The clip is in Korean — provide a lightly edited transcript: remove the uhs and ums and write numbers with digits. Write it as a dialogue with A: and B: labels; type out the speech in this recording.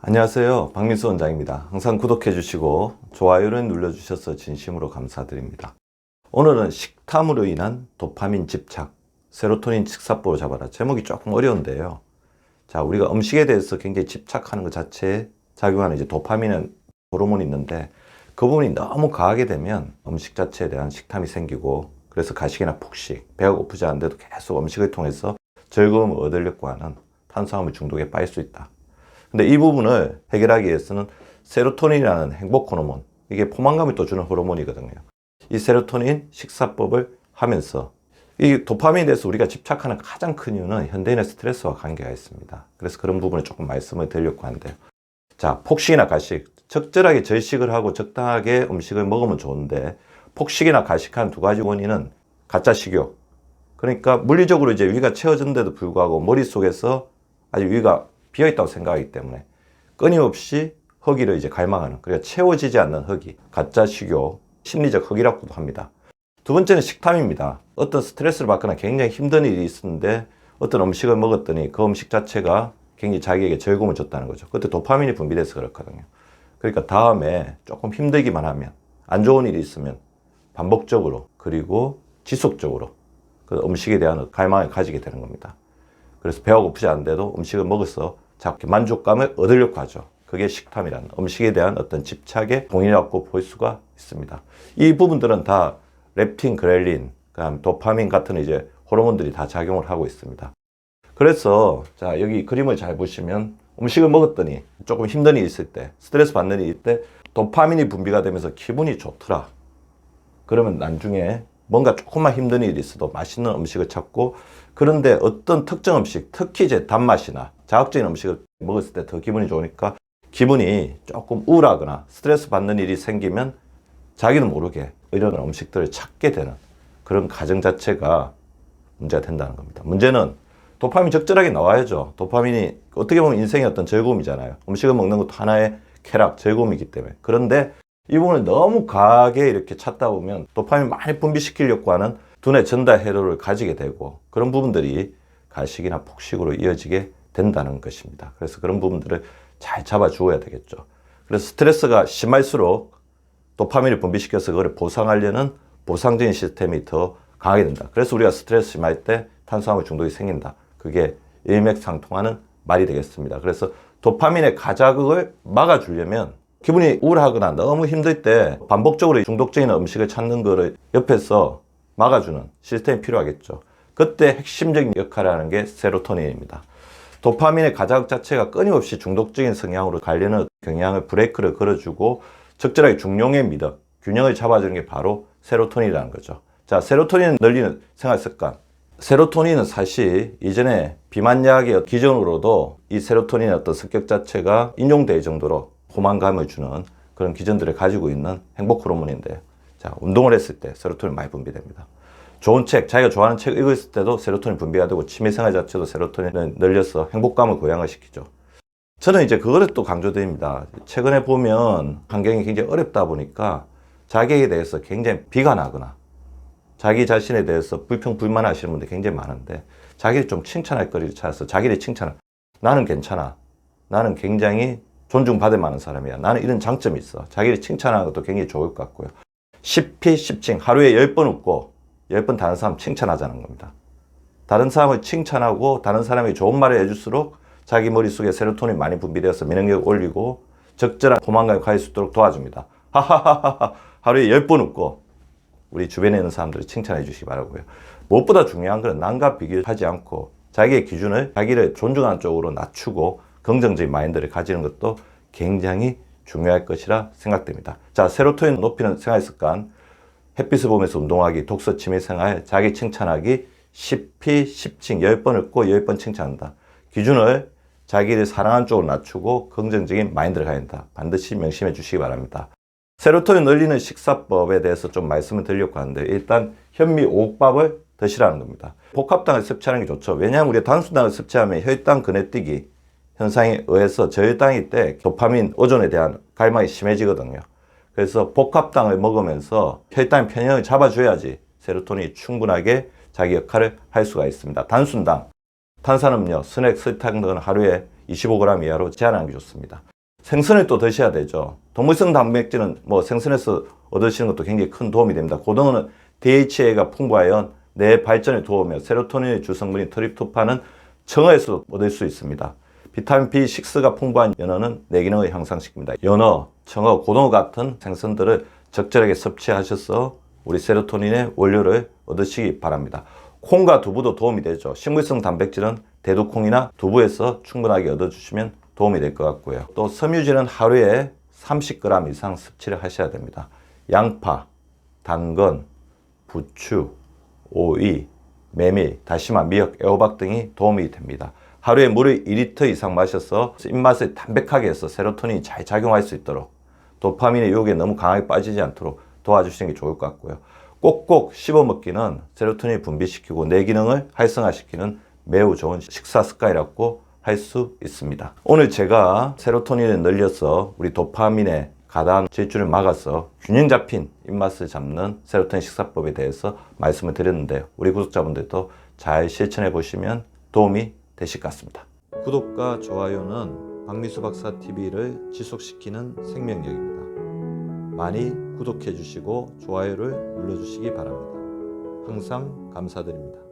A: 안녕하세요. 박민수 원장입니다. 항상 구독해 주시고 좋아요를 눌러 주셔서 진심으로 감사드립니다. 오늘은 식탐으로 인한 도파민 집착, 세로토닌 식사법을 잡아라. 제목이 조금 어려운데요. 자, 우리가 음식에 대해서 굉장히 집착하는 것 자체에 작용하는 이제 도파민은 호르몬이 있는데 그 부분이 너무 과하게 되면 음식 자체에 대한 식탐이 생기고 그래서 가식이나 폭식, 배가 고프지 않은데도 계속 음식을 통해서 즐거움을 얻으려고 하는 탄수화물 중독에 빠질 수 있다. 근데 이 부분을 해결하기 위해서는 세로토닌이라는 행복 호르몬, 이게 포만감을 또 주는 호르몬이거든요. 이 세로토닌 식사법을 하면서 이 도파민에 대해서 우리가 집착하는 가장 큰 이유는 현대인의 스트레스와 관계가 있습니다. 그래서 그런 부분을 조금 말씀을 드리려고 하는데요. 자, 폭식이나 가식, 적절하게 절식을 하고 적당하게 음식을 먹으면 좋은데 폭식이나 가식한 두 가지 원인은 가짜 식욕, 그러니까 물리적으로 이제 위가 채워졌는데도 불구하고 머릿속에서 아직 위가 비어있다고 생각하기 때문에 끊임없이 허기를 이제 갈망하는, 그러니까 채워지지 않는 허기, 가짜 식욕, 심리적 허기라고도 합니다. 두 번째는 식탐입니다. 어떤 스트레스를 받거나 굉장히 힘든 일이 있었는데 어떤 음식을 먹었더니 그 음식 자체가 굉장히 자기에게 즐거움을 줬다는 거죠. 그때 도파민이 분비돼서 그렇거든요. 그러니까 다음에 조금 힘들기만 하면, 안 좋은 일이 있으면 반복적으로 그리고 지속적으로 그 음식에 대한 갈망을 가지게 되는 겁니다. 그래서 배가 고프지 않은데도 음식을 먹어서 자꾸 만족감을 얻으려고 하죠. 그게 식탐이라는 음식에 대한 어떤 집착의 동의라고 볼 수가 있습니다. 이 부분들은 다 렙틴, 그렐린, 그다음 도파민 같은 이제 호르몬들이 다 작용을 하고 있습니다. 그래서 자, 여기 그림을 잘 보시면 음식을 먹었더니 조금 힘든 일이 있을 때, 스트레스 받는 일이 있을 때 도파민이 분비가 되면서 기분이 좋더라. 그러면 나중에 뭔가 조금만 힘든 일이 있어도 맛있는 음식을 찾고, 그런데 어떤 특정 음식, 특히 이제 단맛이나 자극적인 음식을 먹었을 때 더 기분이 좋으니까 기분이 조금 우울하거나 스트레스 받는 일이 생기면 자기는 모르게 이런 음식들을 찾게 되는 그런 과정 자체가 문제가 된다는 겁니다. 문제는 도파민이 적절하게 나와야죠. 도파민이 어떻게 보면 인생의 어떤 즐거움이잖아요. 음식을 먹는 것도 하나의 쾌락, 즐거움이기 때문에. 그런데 이 부분을 너무 과하게 이렇게 찾다 보면 도파민 많이 분비시키려고 하는 두뇌 전달 회로를 가지게 되고 그런 부분들이 가식이나 폭식으로 이어지게 된다는 것입니다. 그래서 그런 부분들을 잘 잡아주어야 되겠죠. 그래서 스트레스가 심할수록 도파민을 분비시켜서 그걸 보상하려는 보상적인 시스템이 더 강하게 된다. 그래서 우리가 스트레스 심할 때 탄수화물 중독이 생긴다. 그게 일맥상통하는 말이 되겠습니다. 그래서 도파민의 가자극을 막아주려면 기분이 우울하거나 너무 힘들 때 반복적으로 중독적인 음식을 찾는 거를 옆에서 막아주는 시스템이 필요하겠죠. 그때 핵심적인 역할을 하는 게 세로토닌입니다. 도파민의 가자극 자체가 끊임없이 중독적인 성향으로 가려는 경향을 브레이크를 걸어주고 적절하게 중용의 미덕, 균형을 잡아주는 게 바로 세로토닌이라는 거죠. 자, 세로토닌 늘리는 생활 습관. 세로토닌은 사실 이전에 비만약의 기전으로도 이 세로토닌의 어떤 성격 자체가 인용될 정도로 포만감을 주는 그런 기전들을 가지고 있는 행복 호르몬인데, 자, 운동을 했을 때 세로토닌 많이 분비됩니다. 좋은 책, 자기가 좋아하는 책 읽었을 때도 세로토닌 분비가 되고 취미생활 자체도 세로토닌을 늘려서 행복감을 고양을 시키죠. 저는 이제 그거를 또 강조드립니다. 최근에 보면 환경이 굉장히 어렵다 보니까 자기에 대해서 굉장히 비관하거나 자기 자신에 대해서 불평불만하시는 분들이 굉장히 많은데 자기를 좀 칭찬할 거리를 찾아서 자기를 칭찬을, 나는 괜찮아, 나는 굉장히 존중받을 만한 사람이야, 나는 이런 장점이 있어, 자기를 칭찬하는 것도 굉장히 좋을 것 같고요. 10피 10칭, 하루에 10번 웃고 10번 다른 사람 칭찬하자는 겁니다. 다른 사람을 칭찬하고 다른 사람에게 좋은 말을 해줄수록 자기 머릿속에 세로토닌 많이 분비되어서 면역력 올리고 적절한 포만감을 가질 수 있도록 도와줍니다. 하하하하, 하루에 10번 웃고 우리 주변에 있는 사람들을 칭찬해 주시기 바라고요. 무엇보다 중요한 것은 남과 비교하지 않고 자기의 기준을, 자기를 존중하는 쪽으로 낮추고 긍정적인 마인드를 가지는 것도 굉장히 중요할 것이라 생각됩니다. 자, 세로토닌 높이는 생활 습관, 햇빛을 보면서 운동하기, 독서, 취미생활, 자기 칭찬하기, 10피 10칭, 10번 웃고 10번 칭찬한다. 기준을 자기를 사랑하는 쪽으로 낮추고 긍정적인 마인드를 가야 한다. 반드시 명심해 주시기 바랍니다. 세로토닌 늘리는 식사법에 대해서 좀 말씀을 드리려고 하는데, 일단 현미 오곡밥을 드시라는 겁니다. 복합당을 섭취하는 게 좋죠. 왜냐하면 우리가 단순당을 섭취하면 혈당 건너뛰기 현상에 의해서 저혈당일 때 도파민, 오존에 대한 갈망이 심해지거든요. 그래서 복합당을 먹으면서 혈당 편향을 잡아줘야지 세로토닌이 충분하게 자기 역할을 할 수가 있습니다. 단순당, 탄산음료, 스낵, 설탕 등은 하루에 25g 이하로 제한하는 게 좋습니다. 생선을 또 드셔야 되죠. 동물성 단백질은 뭐 생선에서 얻으시는 것도 굉장히 큰 도움이 됩니다. 고등어는 DHA가 풍부하여 뇌 발전에 도우며 세로토닌의 주성분인 트립토판은 청어에서 얻을 수 있습니다. 비타민 B6가 풍부한 연어는 뇌 기능을 향상시킵니다. 연어, 청어, 고등어 같은 생선들을 적절하게 섭취하셔서 우리 세로토닌의 원료를 얻으시기 바랍니다. 콩과 두부도 도움이 되죠. 식물성 단백질은 대두콩이나 두부에서 충분하게 얻어주시면 도움이 될 것 같고요. 또 섬유질은 하루에 30g 이상 섭취를 하셔야 됩니다. 양파, 당근, 부추, 오이, 메밀, 다시마, 미역, 애호박 등이 도움이 됩니다. 하루에 물을 2리터 이상 마셔서 입맛을 담백하게 해서 세로토닌이 잘 작용할 수 있도록 도파민의 유혹에 너무 강하게 빠지지 않도록 도와주시는 게 좋을 것 같고요. 꼭꼭 씹어 먹기는 세로토닌을 분비시키고 뇌 기능을 활성화시키는 매우 좋은 식사 습관이라고 할 수 있습니다. 오늘 제가 세로토닌을 늘려서 우리 도파민의 가다한 질주를 막아서 균형 잡힌 입맛을 잡는 세로토닌 식사법에 대해서 말씀을 드렸는데요. 우리 구독자분들도 잘 실천해 보시면 도움이 되실 것 같습니다. 구독과 좋아요는 박미수 박사 TV를 지속시키는 생명력입니다. 많이 구독해 주시고 좋아요를 눌러 주시기 바랍니다. 항상 감사드립니다.